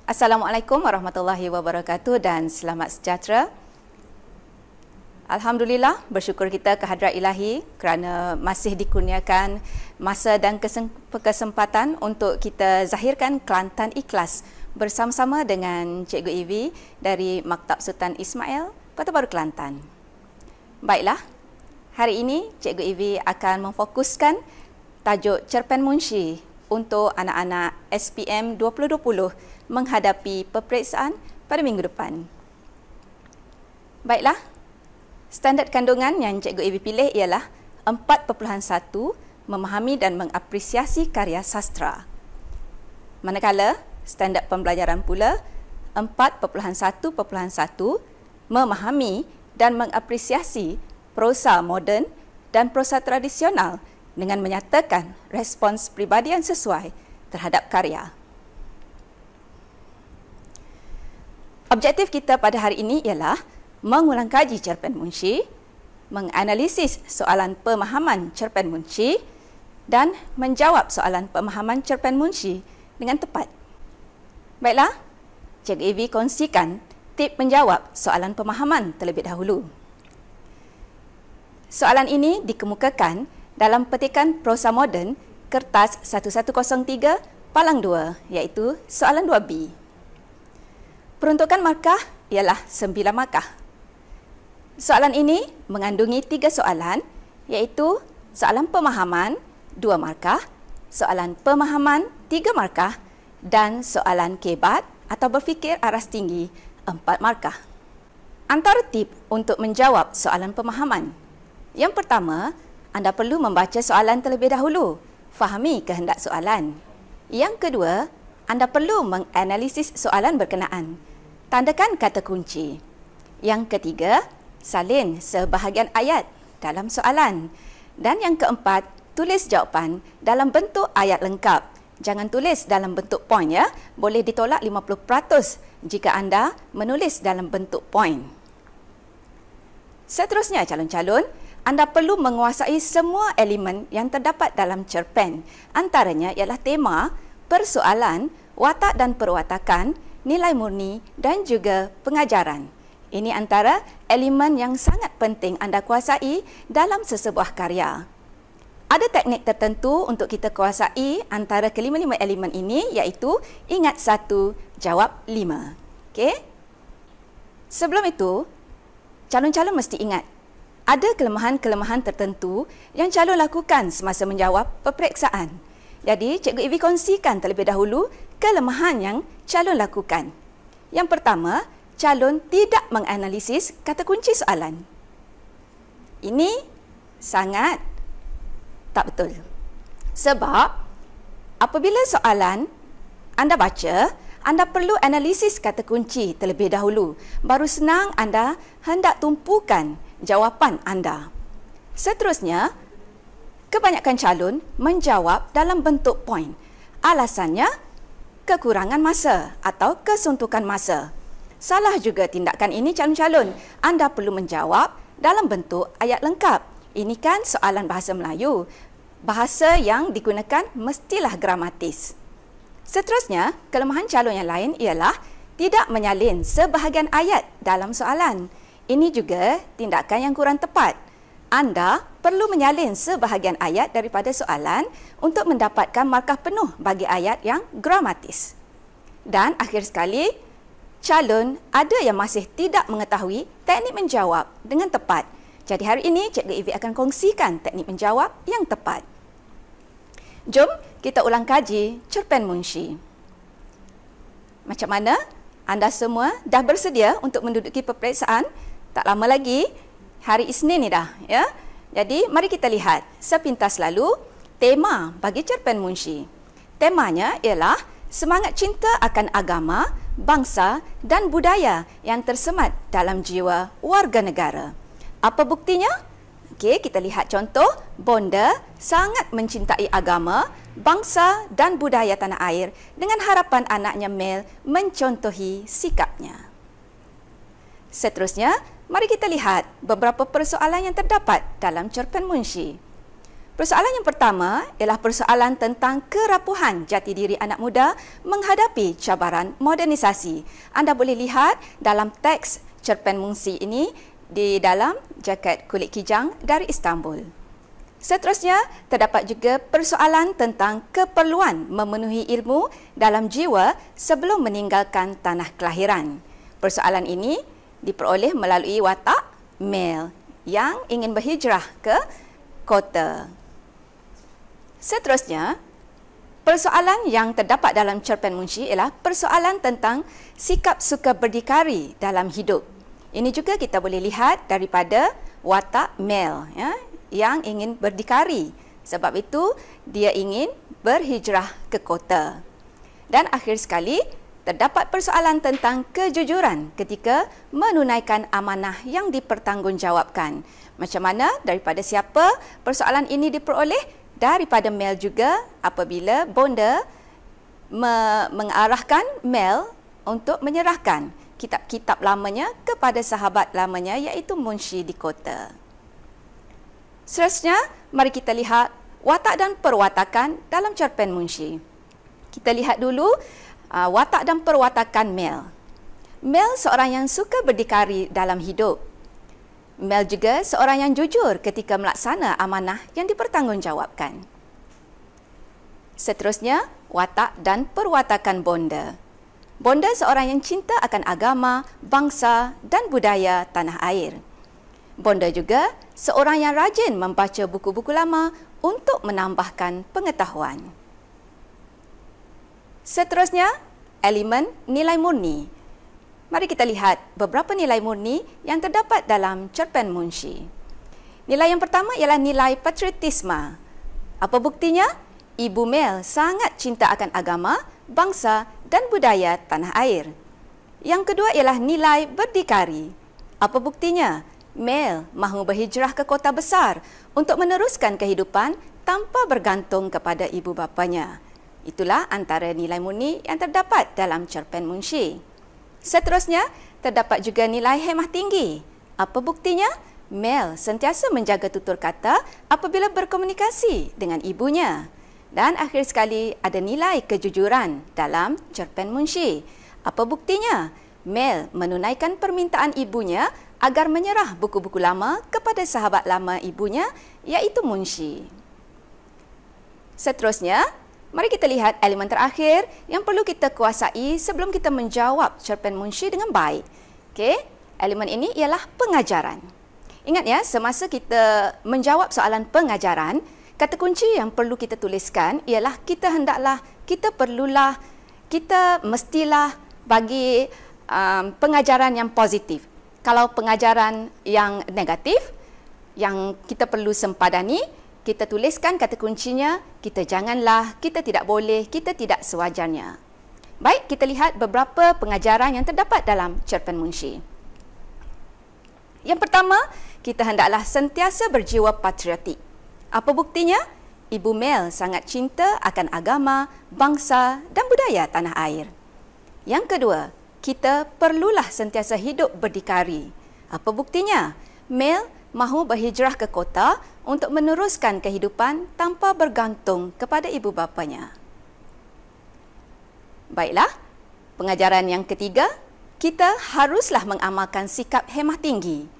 Assalamualaikum warahmatullahi wabarakatuh dan selamat sejahtera. Alhamdulillah, bersyukur kita kehadrat Ilahi kerana masih dikurniakan masa dan kesempatan untuk kita zahirkan Kelantan Ikhlas bersama-sama dengan Cikgu Ivi dari Maktab Sultan Ismail, Kota Baru, Kelantan. Baiklah, hari ini Cikgu Ivi akan memfokuskan tajuk cerpen Munshi untuk anak-anak SPM 2020 menghadapi peperiksaan pada minggu depan. Baiklah, standard kandungan yang Cikgu Ivi pilih ialah 4.1 memahami dan mengapresiasi karya sastra. Manakala standard pembelajaran pula 4.1.1 memahami dan mengapresiasi prosa moden dan prosa tradisional dengan menyatakan respons peribadi yang sesuai terhadap karya. Objektif kita pada hari ini ialah mengulang kaji cerpen Munshi, menganalisis soalan pemahaman cerpen Munshi dan menjawab soalan pemahaman cerpen Munshi dengan tepat. Baiklah, Cikgu Ivi kongsikan tip menjawab soalan pemahaman terlebih dahulu. Soalan ini dikemukakan dalam petikan prosa moden kertas 1103 palang 2 iaitu soalan 2B. Peruntukan markah ialah 9 markah. Soalan ini mengandungi 3 soalan iaitu soalan pemahaman 2 markah, soalan pemahaman 3 markah dan soalan kebat atau berfikir aras tinggi 4 markah. Antara tip untuk menjawab soalan pemahaman. Yang pertama, anda perlu membaca soalan terlebih dahulu, fahami kehendak soalan. Yang kedua, anda perlu menganalisis soalan berkenaan. Tandakan kata kunci. Yang ketiga, salin sebahagian ayat dalam soalan. Dan yang keempat, tulis jawapan dalam bentuk ayat lengkap. Jangan tulis dalam bentuk poin ya. Boleh ditolak 50% jika anda menulis dalam bentuk poin. Seterusnya calon-calon, anda perlu menguasai semua elemen yang terdapat dalam cerpen. Antaranya ialah tema, persoalan, watak dan perwatakan, nilai murni dan juga pengajaran. Ini antara elemen yang sangat penting anda kuasai dalam sesebuah karya. Ada teknik tertentu untuk kita kuasai antara kelima-lima elemen ini iaitu ingat 1, jawab 5. Okey? Sebelum itu, calon-calon mesti ingat ada kelemahan-kelemahan tertentu yang calon lakukan semasa menjawab peperiksaan. Jadi, Cikgu Ivi kongsikan terlebih dahulu kelemahan yang calon lakukan. Yang pertama, calon tidak menganalisis kata kunci soalan. Ini sangat tak betul. Sebab, apabila soalan anda baca, anda perlu analisis kata kunci terlebih dahulu. Baru senang anda hendak tumpukan jawapan anda. Seterusnya, kebanyakan calon menjawab dalam bentuk poin. Alasannya, kekurangan masa atau kesuntukan masa. Salah juga tindakan ini calon-calon. Anda perlu menjawab dalam bentuk ayat lengkap. Ini kan soalan bahasa Melayu. Bahasa yang digunakan mestilah gramatis. Seterusnya, kelemahan calon yang lain ialah tidak menyalin sebahagian ayat dalam soalan. Ini juga tindakan yang kurang tepat. Anda perlu menyalin sebahagian ayat daripada soalan untuk mendapatkan markah penuh bagi ayat yang gramatis. Dan akhir sekali, calon ada yang masih tidak mengetahui teknik menjawab dengan tepat. Jadi hari ini Cikgu Ivi akan kongsikan teknik menjawab yang tepat. Jom kita ulang kaji cerpen Munshi. Macam mana? Anda semua dah bersedia untuk menduduki peperiksaan? Tak lama lagi, hari Isnin ni dah, ya. Jadi, mari kita lihat sepintas lalu tema bagi cerpen Munshi. Temanya ialah semangat cinta akan agama, bangsa dan budaya yang tersemat dalam jiwa warga negara. Apa buktinya? Okey, kita lihat contoh. Bonda sangat mencintai agama, bangsa dan budaya tanah air dengan harapan anaknya Mel mencontohi sikapnya. Seterusnya, mari kita lihat beberapa persoalan yang terdapat dalam cerpen Munshi. Persoalan yang pertama ialah persoalan tentang kerapuhan jati diri anak muda menghadapi cabaran modernisasi. Anda boleh lihat dalam teks cerpen Munshi ini di dalam jaket kulit kijang dari Istanbul. Seterusnya, terdapat juga persoalan tentang keperluan memenuhi ilmu dalam jiwa sebelum meninggalkan tanah kelahiran. Persoalan ini diperoleh melalui watak Mel yang ingin berhijrah ke kota. Seterusnya, persoalan yang terdapat dalam cerpen Munshi ialah persoalan tentang sikap suka berdikari dalam hidup. Ini juga kita boleh lihat daripada watak Mel yang ingin berdikari. Sebab itu, dia ingin berhijrah ke kota. Dan akhir sekali, terdapat persoalan tentang kejujuran ketika menunaikan amanah yang dipertanggungjawabkan. Macam mana, daripada siapa persoalan ini diperoleh? Daripada Mel juga apabila bonda mengarahkan Mel untuk menyerahkan kitab-kitab lamanya kepada sahabat lamanya iaitu Munshi di kota. Seterusnya, mari kita lihat watak dan perwatakan dalam cerpen Munshi. Kita lihat dulu watak dan perwatakan Mel. Mel seorang yang suka berdikari dalam hidup. Mel juga seorang yang jujur ketika melaksana amanah yang dipertanggungjawabkan. Seterusnya, watak dan perwatakan bonda. Bonda seorang yang cinta akan agama, bangsa dan budaya tanah air. Bonda juga seorang yang rajin membaca buku-buku lama untuk menambahkan pengetahuan. Seterusnya, elemen nilai murni. Mari kita lihat beberapa nilai murni yang terdapat dalam cerpen Munshi. Nilai yang pertama ialah nilai patriotisme. Apa buktinya? Ibu Mel sangat cinta akan agama, bangsa dan budaya tanah air. Yang kedua ialah nilai berdikari. Apa buktinya? Mel mahu berhijrah ke kota besar untuk meneruskan kehidupan tanpa bergantung kepada ibu bapanya. Itulah antara nilai murni yang terdapat dalam cerpen Munshi. Seterusnya, terdapat juga nilai hemah tinggi. Apa buktinya? Mel sentiasa menjaga tutur kata apabila berkomunikasi dengan ibunya. Dan akhir sekali, ada nilai kejujuran dalam cerpen Munshi. Apa buktinya? Mel menunaikan permintaan ibunya agar menyerah buku-buku lama kepada sahabat lama ibunya, iaitu Munshi. Seterusnya, mari kita lihat elemen terakhir yang perlu kita kuasai sebelum kita menjawab cerpen Munshi dengan baik. Okey, elemen ini ialah pengajaran. Ingat ya, semasa kita menjawab soalan pengajaran, kata kunci yang perlu kita tuliskan ialah kita hendaklah, kita perlulah, kita mestilah bagi pengajaran yang positif. Kalau pengajaran yang negatif, yang kita perlu sempadani, kita tuliskan kata kuncinya, kita janganlah, kita tidak boleh, kita tidak sewajarnya. Baik, kita lihat beberapa pengajaran yang terdapat dalam cerpen Munshi. Yang pertama, kita hendaklah sentiasa berjiwa patriotik. Apa buktinya? Ibu Mel sangat cinta akan agama, bangsa dan budaya tanah air. Yang kedua, kita perlulah sentiasa hidup berdikari. Apa buktinya? Mel mahu berhijrah ke kota untuk meneruskan kehidupan tanpa bergantung kepada ibu bapanya. Baiklah, pengajaran yang ketiga, kita haruslah mengamalkan sikap hemah tinggi.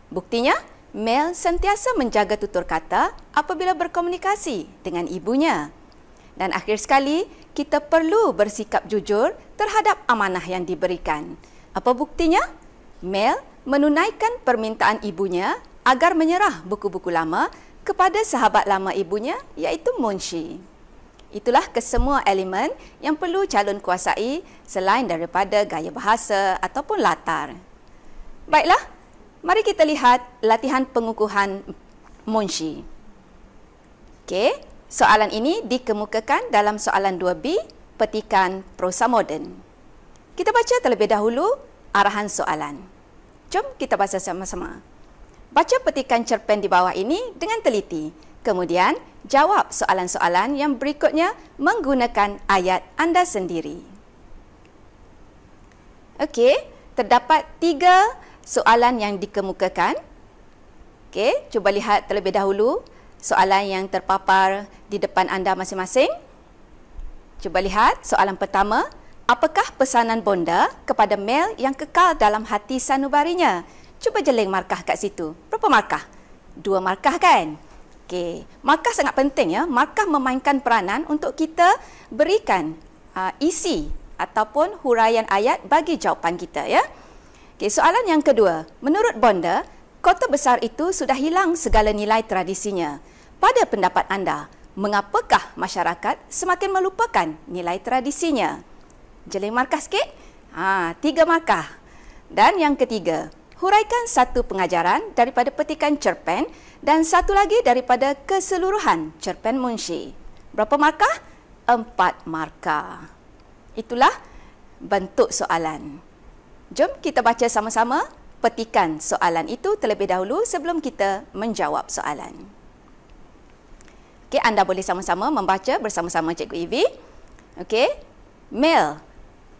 Buktinya, Mel sentiasa menjaga tutur kata apabila berkomunikasi dengan ibunya. Dan akhir sekali, kita perlu bersikap jujur terhadap amanah yang diberikan. Apa buktinya? Mel menunaikan permintaan ibunya agar menyerah buku-buku lama kepada sahabat lama ibunya, iaitu Munshi. Itulah kesemua elemen yang perlu calon kuasai selain daripada gaya bahasa ataupun latar. Baiklah, mari kita lihat latihan pengukuhan Munshi. Okey, soalan ini dikemukakan dalam soalan 2B, petikan prosa moden. Kita baca terlebih dahulu arahan soalan. Jom kita baca sama-sama. Baca petikan cerpen di bawah ini dengan teliti. Kemudian, jawab soalan-soalan yang berikutnya menggunakan ayat anda sendiri. Okey, terdapat 3 soalan yang dikemukakan. Okey, cuba lihat terlebih dahulu soalan yang terpapar di depan anda masing-masing. Cuba lihat soalan pertama. Apakah pesanan bonda kepada Mel yang kekal dalam hati sanubarinya? Cuba jeling markah kat situ. Berapa markah? 2 markah kan? Okey, markah sangat penting ya. Markah memainkan peranan untuk kita berikan isi ataupun huraian ayat bagi jawapan kita ya. Okey, soalan yang kedua. Menurut bonda, kota besar itu sudah hilang segala nilai tradisinya. Pada pendapat anda, mengapakah masyarakat semakin melupakan nilai tradisinya? Jeling markah sikit. 3 markah. Dan yang ketiga, huraikan satu pengajaran daripada petikan cerpen dan satu lagi daripada keseluruhan cerpen Munshi. Berapa markah? 4 markah. Itulah bentuk soalan. Jom kita baca sama-sama petikan soalan itu terlebih dahulu sebelum kita menjawab soalan. Okey, anda boleh sama-sama membaca bersama-sama Cikgu Evi. Okey. Mel,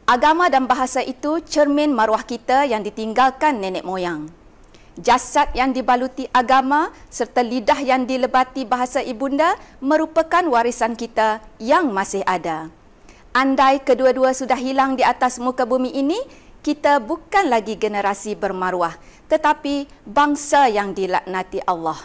agama dan bahasa itu cermin maruah kita yang ditinggalkan nenek moyang. Jasad yang dibaluti agama serta lidah yang dilebati bahasa ibunda merupakan warisan kita yang masih ada. Andai kedua-dua sudah hilang di atas muka bumi ini, kita bukan lagi generasi bermaruah, tetapi bangsa yang dilaknati Allah.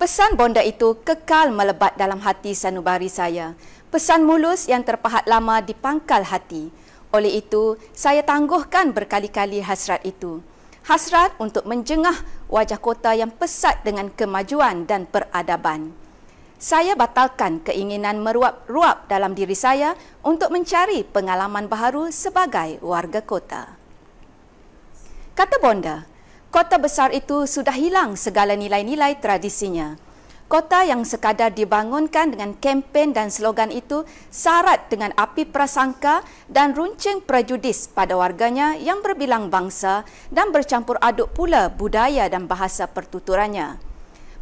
Pesan bonda itu kekal melebat dalam hati sanubari saya. Pesan mulus yang terpahat lama di pangkal hati. Oleh itu, saya tangguhkan berkali-kali hasrat itu. Hasrat untuk menjengah wajah kota yang pesat dengan kemajuan dan peradaban. Saya batalkan keinginan meruap-ruap dalam diri saya untuk mencari pengalaman baharu sebagai warga kota. Kata bonda, kota besar itu sudah hilang segala nilai-nilai tradisinya. Kota yang sekadar dibangunkan dengan kempen dan slogan itu syarat dengan api prasangka dan runcing prejudis pada warganya yang berbilang bangsa dan bercampur aduk pula budaya dan bahasa pertuturannya.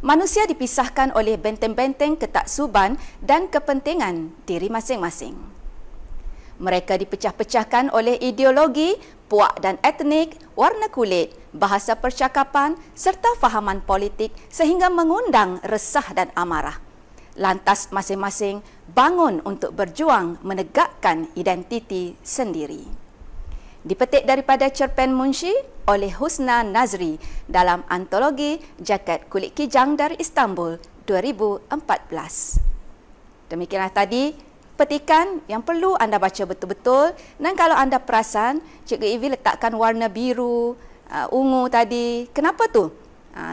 Manusia dipisahkan oleh benteng-benteng ketaksuban dan kepentingan diri masing-masing. Mereka dipecah-pecahkan oleh ideologi, puak dan etnik, warna kulit, bahasa percakapan serta fahaman politik sehingga mengundang resah dan amarah. Lantas masing-masing bangun untuk berjuang menegakkan identiti sendiri. Dipetik daripada cerpen Munshi oleh Husna Nazri dalam antologi Jaket Kulit Kijang dari Istanbul 2014. Demikianlah tadi petikan yang perlu anda baca betul-betul, dan kalau anda perasan Cikgu Evi letakkan warna biru, ungu tadi. Kenapa tu?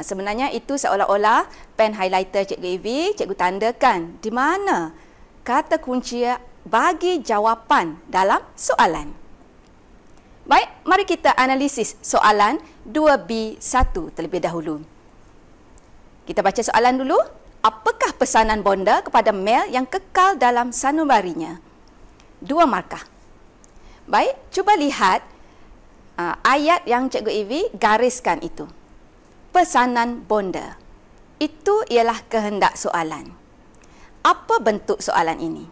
Sebenarnya itu seolah-olah pen highlighter Cikgu Evi, cikgu tandakan di mana kata kunci bagi jawapan dalam soalan. Baik, mari kita analisis soalan 2B1 terlebih dahulu. Kita baca soalan dulu. Apakah pesanan bonda kepada Mel yang kekal dalam sanubarinya? 2 markah. Baik, cuba lihat ayat yang Cikgu Evi gariskan itu. Pesanan bonda. Itu ialah kehendak soalan. Apa bentuk soalan ini?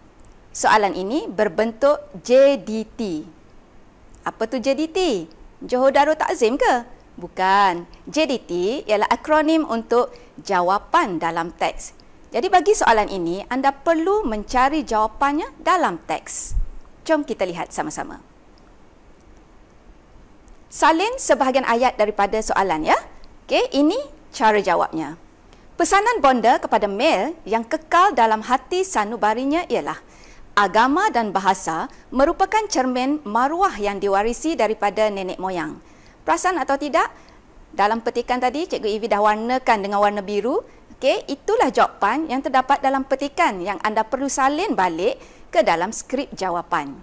Soalan ini berbentuk JDT. Apa tu JDT? Johor Darul Takzim ke? Bukan. JDT ialah akronim untuk jawapan dalam teks. Jadi bagi soalan ini, anda perlu mencari jawapannya dalam teks. Jom kita lihat sama-sama. Salin sebahagian ayat daripada soalan ya. Okey, ini cara jawabnya. Pesanan bonda kepada Mel yang kekal dalam hati sanubarinya ialah agama dan bahasa merupakan cermin maruah yang diwarisi daripada nenek moyang. Perasan atau tidak? Dalam petikan tadi, Cikgu Evi dah warnakan dengan warna biru. Okey, itulah jawapan yang terdapat dalam petikan yang anda perlu salin balik ke dalam skrip jawapan.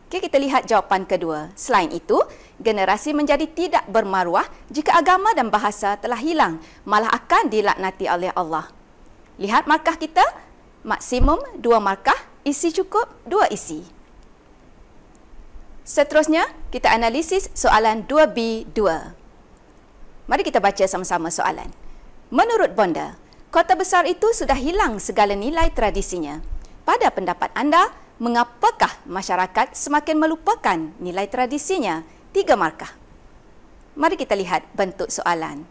Okey, kita lihat jawapan kedua. Selain itu, generasi menjadi tidak bermaruah jika agama dan bahasa telah hilang, malah akan dilaknati oleh Allah. Lihat markah kita, maksimum 2 markah, isi cukup 2 isi. Seterusnya, kita analisis soalan 2B2. Mari kita baca sama-sama soalan. Menurut bonda, kota besar itu sudah hilang segala nilai tradisinya. Pada pendapat anda, mengapakah masyarakat semakin melupakan nilai tradisinya? 3 markah. Mari kita lihat bentuk soalan.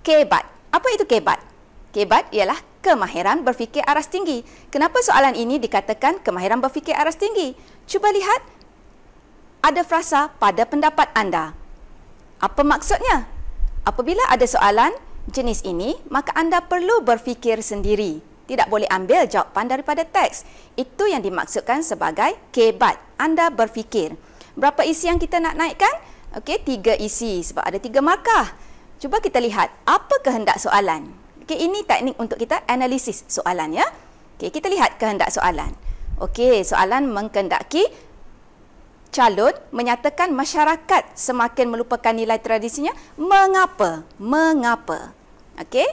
Kebat. Apa itu kebat? Kebat ialah kemahiran berfikir aras tinggi. Kenapa soalan ini dikatakan kemahiran berfikir aras tinggi? Cuba lihat, ada frasa pada pendapat anda. Apa maksudnya? Apabila ada soalan jenis ini, maka anda perlu berfikir sendiri. Tidak boleh ambil jawapan daripada teks. Itu yang dimaksudkan sebagai kebat. Anda berfikir. Berapa isi yang kita nak naikkan? Okey, 3 isi sebab ada 3 markah. Cuba kita lihat apa kehendak soalan. Okey, ini teknik untuk kita analisis soalan ya. Okey, kita lihat kehendak soalan. Okey, soalan mengkehendaki calon menyatakan masyarakat semakin melupakan nilai tradisinya. Mengapa? Mengapa? Okey,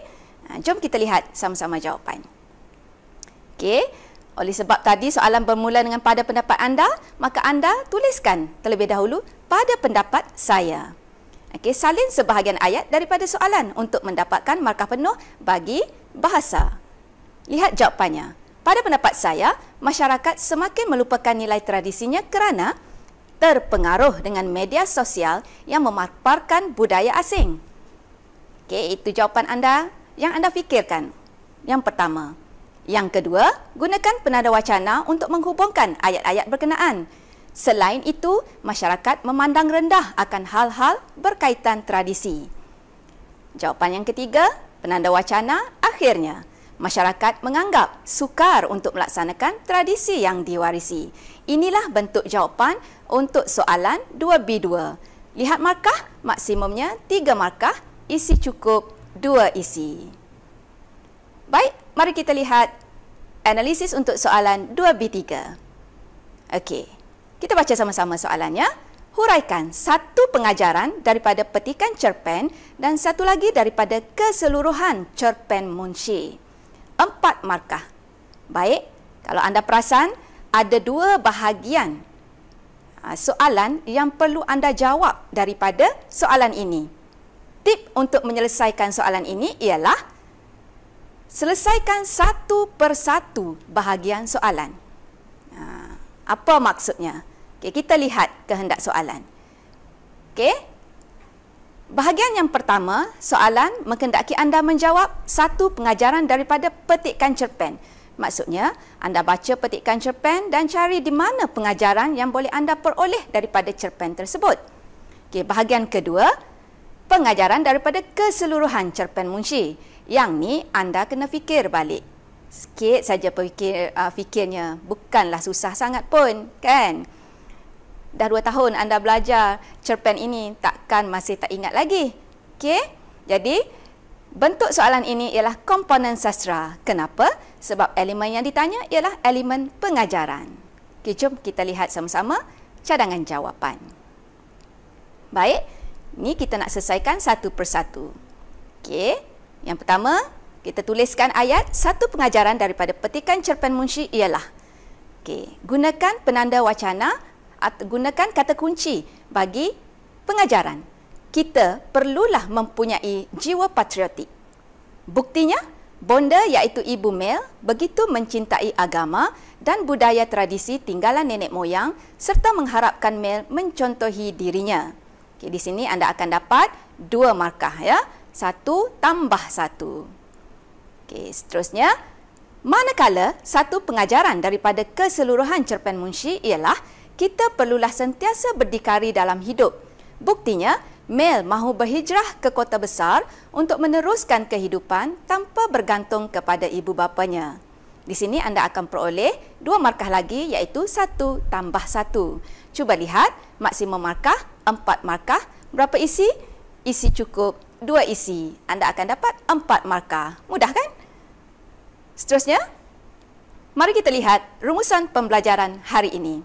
jom kita lihat sama-sama jawapan. Okey, oleh sebab tadi soalan bermula dengan pada pendapat anda, maka anda tuliskan terlebih dahulu pada pendapat saya. Okey, salin sebahagian ayat daripada soalan untuk mendapatkan markah penuh bagi bahasa. Lihat jawapannya. Pada pendapat saya, masyarakat semakin melupakan nilai tradisinya kerana terpengaruh dengan media sosial yang memaparkan budaya asing. Okey, itu jawapan anda yang anda fikirkan. Yang pertama. Yang kedua, gunakan penanda wacana untuk menghubungkan ayat-ayat berkenaan. Selain itu, masyarakat memandang rendah akan hal-hal berkaitan tradisi. Jawapan yang ketiga, penanda wacana akhirnya. Masyarakat menganggap sukar untuk melaksanakan tradisi yang diwarisi. Inilah bentuk jawapan untuk soalan 2B2. Lihat markah, maksimumnya 3 markah, isi cukup 2 isi. Baik, mari kita lihat analisis untuk soalan 2B3. Okey, kita baca sama-sama soalannya. Huraikan satu pengajaran daripada petikan cerpen dan satu lagi daripada keseluruhan cerpen Munshi. 4 markah. Baik, kalau anda perasan, ada 2 bahagian soalan yang perlu anda jawab daripada soalan ini. Tip untuk menyelesaikan soalan ini ialah selesaikan satu persatu bahagian soalan. Apa maksudnya? Okay, kita lihat kehendak soalan. Okay. Bahagian yang pertama, soalan menghendaki anda menjawab satu pengajaran daripada petikan cerpen. Maksudnya, anda baca petikan cerpen dan cari di mana pengajaran yang boleh anda peroleh daripada cerpen tersebut. Okay, bahagian kedua, pengajaran daripada keseluruhan cerpen Munshi. Yang ni anda kena fikir balik. Sikit saja fikirnya. Bukanlah susah sangat pun, kan? Dah 2 tahun anda belajar cerpen ini, takkan masih tak ingat lagi. Okey? Jadi, bentuk soalan ini ialah komponen sastra. Kenapa? Sebab elemen yang ditanya ialah elemen pengajaran. Okey, jom kita lihat sama-sama cadangan jawapan. Baik, ni kita nak selesaikan satu persatu. Okey, yang pertama, kita tuliskan ayat satu pengajaran daripada petikan cerpen Munshi ialah. Okey, gunakan penanda wacana atau gunakan kata kunci bagi pengajaran. Kita perlulah mempunyai jiwa patriotik. Buktinya, bonda iaitu ibu Mel begitu mencintai agama dan budaya tradisi tinggalan nenek moyang serta mengharapkan Mel mencontohi dirinya. Okay, di sini anda akan dapat 2 markah ya. 1 tambah 1. Okay, seterusnya, manakala satu pengajaran daripada keseluruhan cerpen Munshi ialah kita perlulah sentiasa berdikari dalam hidup. Buktinya, Mel mahu berhijrah ke kota besar untuk meneruskan kehidupan tanpa bergantung kepada ibu bapanya. Di sini anda akan peroleh 2 markah lagi iaitu 1 tambah 1. Cuba lihat, maksimum markah 4 markah. Berapa isi? Isi cukup 2 isi. Anda akan dapat 4 markah. Mudah kan? Seterusnya, mari kita lihat rumusan pembelajaran hari ini.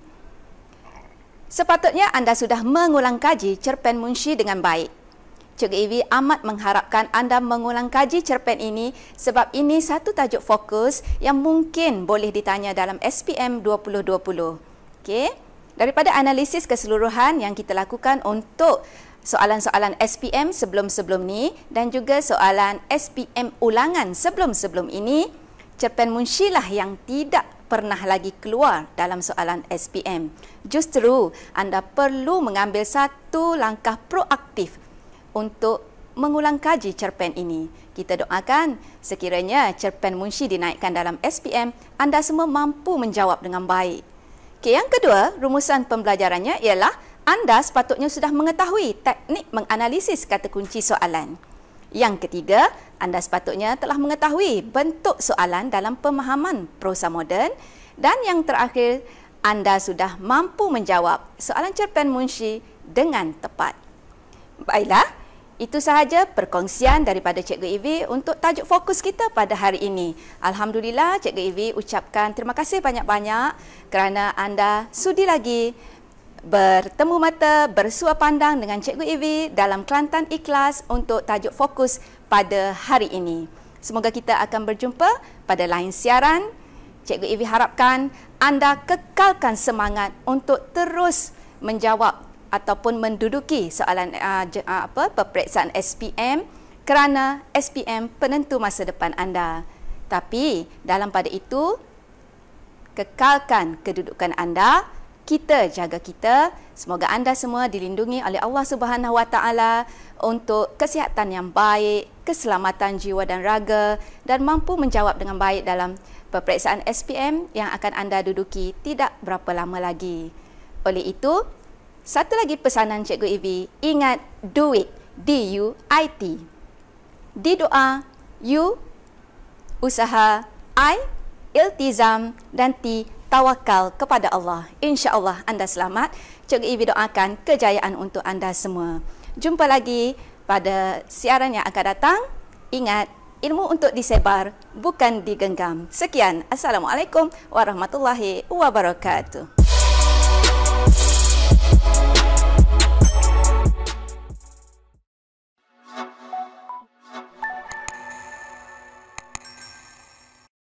Sepatutnya anda sudah mengulang kaji cerpen Munshi dengan baik. Cikgu Evi amat mengharapkan anda mengulang kaji cerpen ini sebab ini satu tajuk fokus yang mungkin boleh ditanya dalam SPM 2020. Okey, daripada analisis keseluruhan yang kita lakukan untuk soalan-soalan SPM sebelum-sebelum ni dan juga soalan SPM ulangan sebelum-sebelum ini, cerpen Munshi lah yang tidak pernah lagi keluar dalam soalan SPM. Justru anda perlu mengambil satu langkah proaktif untuk mengulang kaji cerpen ini. Kita doakan sekiranya cerpen Munshi dinaikkan dalam SPM, anda semua mampu menjawab dengan baik. Okey, yang kedua, rumusan pembelajarannya ialah anda sepatutnya sudah mengetahui teknik menganalisis kata kunci soalan. Yang ketiga, anda sepatutnya telah mengetahui bentuk soalan dalam pemahaman prosa moden. Dan yang terakhir, anda sudah mampu menjawab soalan cerpen Munshi dengan tepat. Baiklah, itu sahaja perkongsian daripada Cikgu Evi untuk tajuk fokus kita pada hari ini. Alhamdulillah, Cikgu Evi ucapkan terima kasih banyak-banyak kerana anda sudi lagi bertemu mata, bersua pandang dengan Cikgu Evi dalam Kelantan Ikhlas untuk tajuk fokus pada hari ini. Semoga kita akan berjumpa pada lain siaran. Cikgu Evi harapkan anda kekalkan semangat untuk terus menjawab ataupun menduduki soalan peperiksaan SPM kerana SPM penentu masa depan anda. Tapi dalam pada itu, kekalkan kedudukan anda, kita jaga kita. Semoga anda semua dilindungi oleh Allah Subhanahu Wa Taala untuk kesihatan yang baik, keselamatan jiwa dan raga dan mampu menjawab dengan baik dalam peperiksaan SPM yang akan anda duduki tidak berapa lama lagi. Oleh itu, satu lagi pesanan Cikgu Evi, ingat do it, D-U-I-T. D doa, U usaha, I iltizam dan T tawakal kepada Allah. InsyaAllah anda selamat. Cikgu Evi doakan kejayaan untuk anda semua. Jumpa lagi pada siaran yang akan datang. Ingat, ilmu untuk disebar, bukan digenggam. Sekian. Assalamualaikum warahmatullahi wabarakatuh.